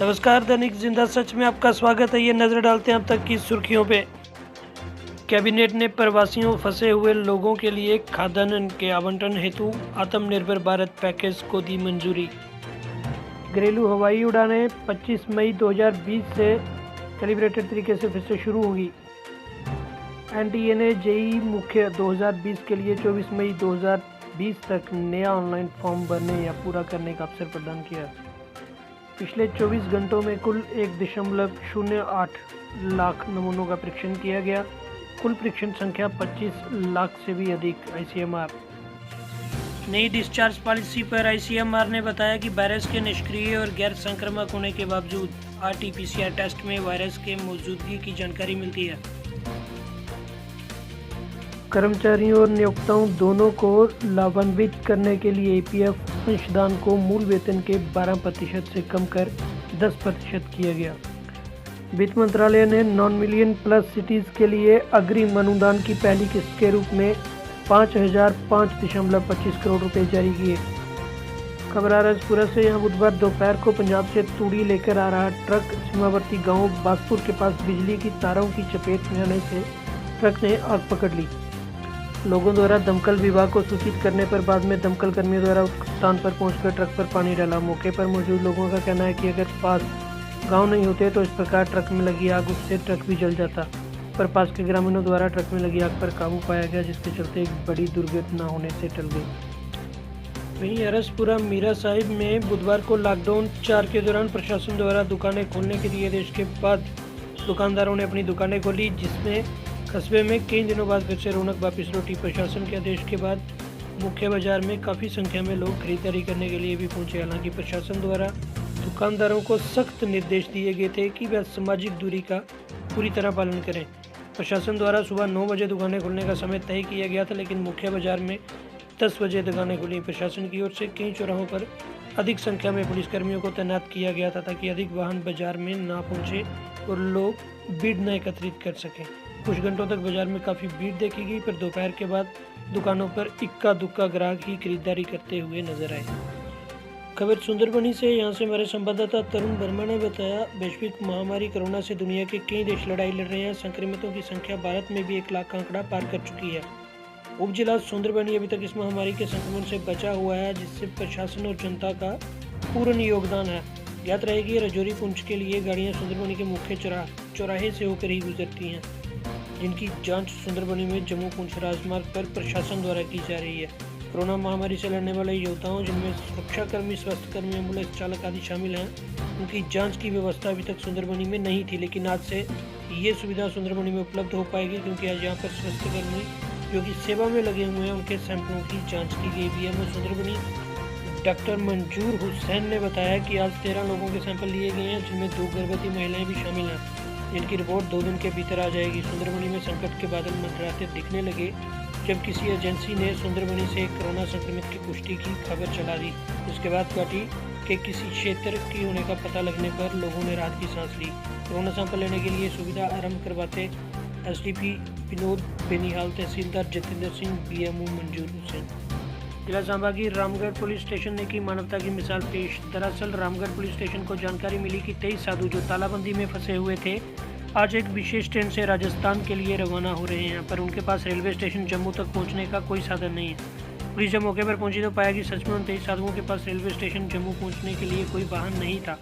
नमस्कार, दैनिक जिंदा सच में आपका स्वागत है। ये नजर डालते हैं अब तक की सुर्खियों पे। कैबिनेट ने प्रवासियों फंसे हुए लोगों के लिए खाद्यान्न के आवंटन हेतु आत्मनिर्भर भारत पैकेज को दी मंजूरी। घरेलू हवाई उड़ानें 25 मई 2020 से कैलिब्रेटेड तरीके से फिर से शुरू होगी। एनटीए ने जेईई मुख्य 2020 के लिए 24 मई 2020 तक नया ऑनलाइन फॉर्म भरने या पूरा करने का अवसर प्रदान किया। पिछले 24 घंटों में कुल 1.08 लाख नमूनों का परीक्षण किया गया। कुल परीक्षण संख्या 25 लाख से भी अधिक। आईसीएमआर नई डिस्चार्ज पॉलिसी पर आईसीएमआर ने बताया कि वायरस के निष्क्रिय और गैर संक्रामक होने के बावजूद आरटी-पीसीआर टेस्ट में वायरस के मौजूदगी की जानकारी मिलती है। कर्मचारियों और नियोक्ताओं दोनों को लाभान्वित करने के लिए ईपीएफ अंशदान को मूल वेतन के 12% से कम कर 10% किया गया। वित्त मंत्रालय ने नॉन मिलियन प्लस सिटीज के लिए अग्रिम अनुदान की पहली किस्त के रूप में 5,005.25 करोड़ रुपए जारी किए। खबर आ राजपुरा से। यहाँ बुधवार दोपहर को पंजाब से तूड़ी लेकर आ रहा ट्रक सीमावर्ती गांव बासपुर के पास बिजली की तारों की चपेट में आने से ट्रक ने आग पकड़ ली। लोगों द्वारा दमकल विभाग को सूचित करने पर बाद में दमकल कर्मियों द्वारा उस स्थान पर पहुंचकर ट्रक पर पानी डाला। मौके पर मौजूद लोगों का कहना है कि अगर पास गांव नहीं होते तो इस प्रकार ट्रक में लगी आग उससे ट्रक भी जल जाता, पर पास के ग्रामीणों द्वारा ट्रक में लगी आग पर काबू पाया गया, जिसके चलते एक बड़ी दुर्घटना होने से टल गई। वहीं अरसपुरा मीरा साहिब में बुधवार को लॉकडाउन 4 के दौरान प्रशासन द्वारा दुकानें खोलने के दिए आदेश के बाद दुकानदारों ने अपनी दुकानें खोली, जिसमें कस्बे में कई दिनों बाद फिर से रौनक वापस लौटी। प्रशासन के आदेश के बाद मुख्य बाजार में काफ़ी संख्या में लोग खरीदारी करने के लिए भी पहुंचे। हालांकि प्रशासन द्वारा दुकानदारों को सख्त निर्देश दिए गए थे कि वह सामाजिक दूरी का पूरी तरह पालन करें। प्रशासन द्वारा सुबह 9 बजे दुकानें खोलने का समय तय किया गया था, लेकिन मुख्य बाजार में 10 बजे दुकानें खुली। प्रशासन की ओर से कई चौराहों पर अधिक संख्या में पुलिसकर्मियों को तैनात किया गया था ताकि अधिक वाहन बाजार में ना पहुंचे और लोग भीड़ न एकत्रित कर सकें। कुछ घंटों तक बाजार में काफ़ी भीड़ देखी गई, पर दोपहर के बाद दुकानों पर इक्का दुक्का ग्राहक ही खरीदारी करते हुए नजर आए। खबर सुंदरबनी से। यहाँ से हमारे संवाददाता तरुण वर्मा ने बताया, वैश्विक महामारी कोरोना से दुनिया के कई देश लड़ाई लड़ रहे हैं। संक्रमितों की संख्या भारत में भी 1 लाख का आंकड़ा पार कर चुकी है। उपजिला सुंदरबनी अभी तक इस महामारी के संक्रमण से बचा हुआ है, जिससे प्रशासन और जनता का पूर्ण योगदान है। याद रहे कि राजौरी पुंछ के लिए गाड़ियाँ सुंदरबनी के मुख्य चौराहे से होकर ही गुजरती हैं, जिनकी जांच सुंदरबनी में जम्मू पुंछ राजमार्ग पर प्रशासन द्वारा की जा रही है। कोरोना महामारी से लड़ने वाले योद्धाओं, जिनमें सुरक्षाकर्मी, स्वास्थ्यकर्मी, एम्बुलेंस चालक आदि शामिल हैं, उनकी जांच की व्यवस्था अभी तक सुंदरबनी में नहीं थी, लेकिन आज से ये सुविधा सुंदरबनी में उपलब्ध हो पाएगी, क्योंकि आज यहाँ पर स्वास्थ्यकर्मी जो कि सेवा में लगे हुए हैं, उनके सैंपलों की जाँच की गई भी है। सुंदरबनी डॉक्टर मंजूर हुसैन ने बताया कि आज 13 लोगों के सैंपल लिए गए हैं, जिनमें 2 गर्भवती महिलाएं भी शामिल हैं, जिनकी रिपोर्ट 2 दिन के भीतर आ जाएगी। सुंदरबनी में संकट के बादल मंडराते दिखने लगे जब किसी एजेंसी ने सुंदरबनी से कोरोना संक्रमित की पुष्टि की खबर चला दी। उसके बाद घाटी के किसी क्षेत्र की होने का पता लगने पर लोगों ने राहत की सांस ली। कोरोना सैंपल लेने के लिए सुविधा आरंभ करवाते एसडीपी विनोद बेनिहाल, तहसीलदार जतिंदर सिंह, बीएमओ मंजूर हुसैन। जिला सांबा की रामगढ़ पुलिस स्टेशन ने की मानवता की मिसाल पेश। दरअसल रामगढ़ पुलिस स्टेशन को जानकारी मिली कि 23 साधु जो तालाबंदी में फंसे हुए थे, आज एक विशेष ट्रेन से राजस्थान के लिए रवाना हो रहे हैं, पर उनके पास रेलवे स्टेशन जम्मू तक पहुंचने का कोई साधन नहीं है। पुलिस जब मौके पर पहुंची तो पाया कि सच में उन 23 साधुओं के पास रेलवे स्टेशन जम्मू पहुंचने के लिए कोई वाहन नहीं था।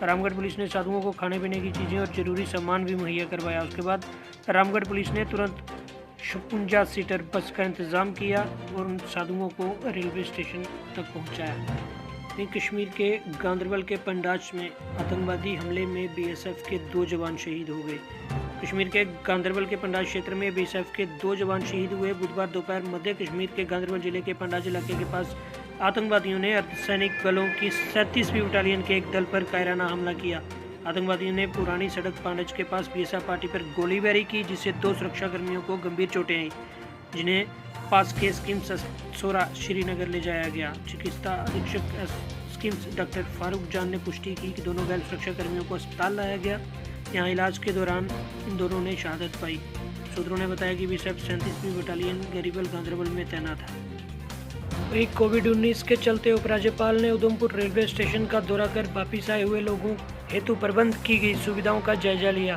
रामगढ़ पुलिस ने साधुओं को खाने पीने की चीज़ें और जरूरी सामान भी मुहैया करवाया। उसके बाद रामगढ़ पुलिस ने तुरंत 56 सीटर बस का इंतज़ाम किया और उन साधुओं को रेलवे स्टेशन तक पहुँचाया। कश्मीर के गांदरबल के पंडाज में आतंकवादी हमले में बीएसएफ के 2 जवान शहीद हो गए। कश्मीर के गांदरबल के पंडाज क्षेत्र में बीएसएफ के 2 जवान शहीद हुए। बुधवार दोपहर मध्य कश्मीर के गांदरबल जिले के पंडाज इलाके के पास आतंकवादियों ने अर्धसैनिक बलों की 37वीं बटालियन के एक दल पर कायराना हमला किया। आतंकवादियों ने पुरानी सड़क पांडज के पास बीएसएफ पार्टी पर गोलीबारी की, जिससे 2 सुरक्षाकर्मियों को गंभीर चोटें आई, जिन्हें पास के स्किम्स सोरा श्रीनगर ले जाया गया। चिकित्सा अधीक्षक स्किम्स डॉक्टर फारूक जान ने पुष्टि की कि दोनों घायल सुरक्षाकर्मियों को अस्पताल लाया गया। यहाँ इलाज के दौरान इन दोनों ने शहादत पाई। सूत्रों ने बताया कि बीएसएफ 37वीं बटालियन गरीबल गांदरबल में तैनात है। वहीं कोविड-19 के चलते उपराज्यपाल ने उधमपुर रेलवे स्टेशन का दौरा कर वापिस आए हुए लोगों हेतु प्रबंध की गई सुविधाओं का जायजा लिया।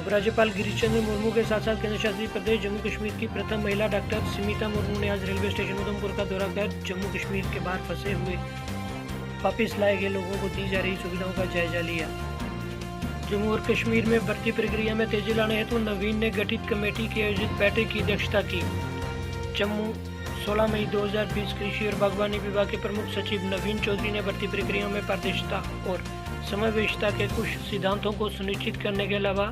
उपराज्यपाल गिरीश चंद्र मुर्मू के साथ साथ केंद्र शासित प्रदेश जम्मू कश्मीर की प्रथम महिला डॉक्टर स्मिता मुर्मू ने आज रेलवे स्टेशन उधमपुर का दौरा कर जम्मू कश्मीर के बाहर फंसे हुए वापिस लाए गए लोगों को दी जा रही सुविधाओं का जायजा लिया। जम्मू और कश्मीर में भर्ती प्रक्रिया में तेजी लाने हेतु नवीन ने गठित कमेटी की आयोजित बैठक की अध्यक्षता की। जम्मू 16 मई 2020 कृषि और बागवानी विभाग के प्रमुख सचिव नवीन चौधरी ने भर्ती प्रक्रिया में पारदर्शिता और समावेशिता के कुछ सिद्धांतों को सुनिश्चित करने के अलावा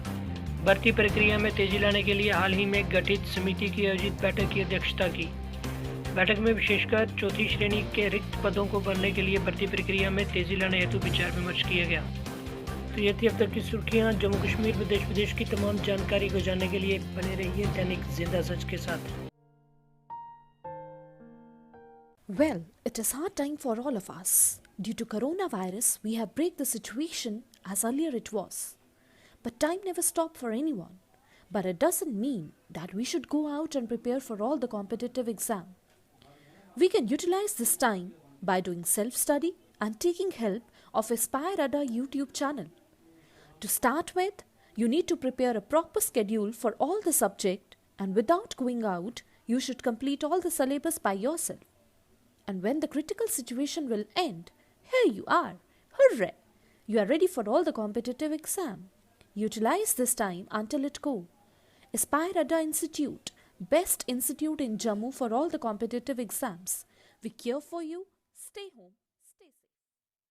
भर्ती प्रक्रिया में तेजी लाने के लिए हाल ही में गठित समिति की आयोजित बैठक की अध्यक्षता की। बैठक में विशेषकर चौथी श्रेणी के रिक्त पदों को भरने के लिए भर्ती प्रक्रिया में तेजी लाने हेतु विचार विमर्श किया गया। तो ये थी अब तक की सुर्खियां। जम्मू कश्मीर व देश विदेश की तमाम जानकारी को जानने के लिए बने रहिए दैनिक जिंदा सच के साथ। Well, it is hard time for all of us. Due to coronavirus, we have break the situation as earlier it was. But time never stopped for anyone. But it doesn't mean that we should go out and prepare for all the competitive exam. We can utilize this time by doing self-study and taking help of Aspire Ada YouTube channel. To start with, you need to prepare a proper schedule for all the subject, and without going out, you should complete all the syllabus by yourself. And when the critical situation will end, here you are. Hooray! You are ready for all the competitive exam. Utilize this time until it go. Aspire Ada Institute, best institute in Jammu for all the competitive exams. We care for you. Stay home.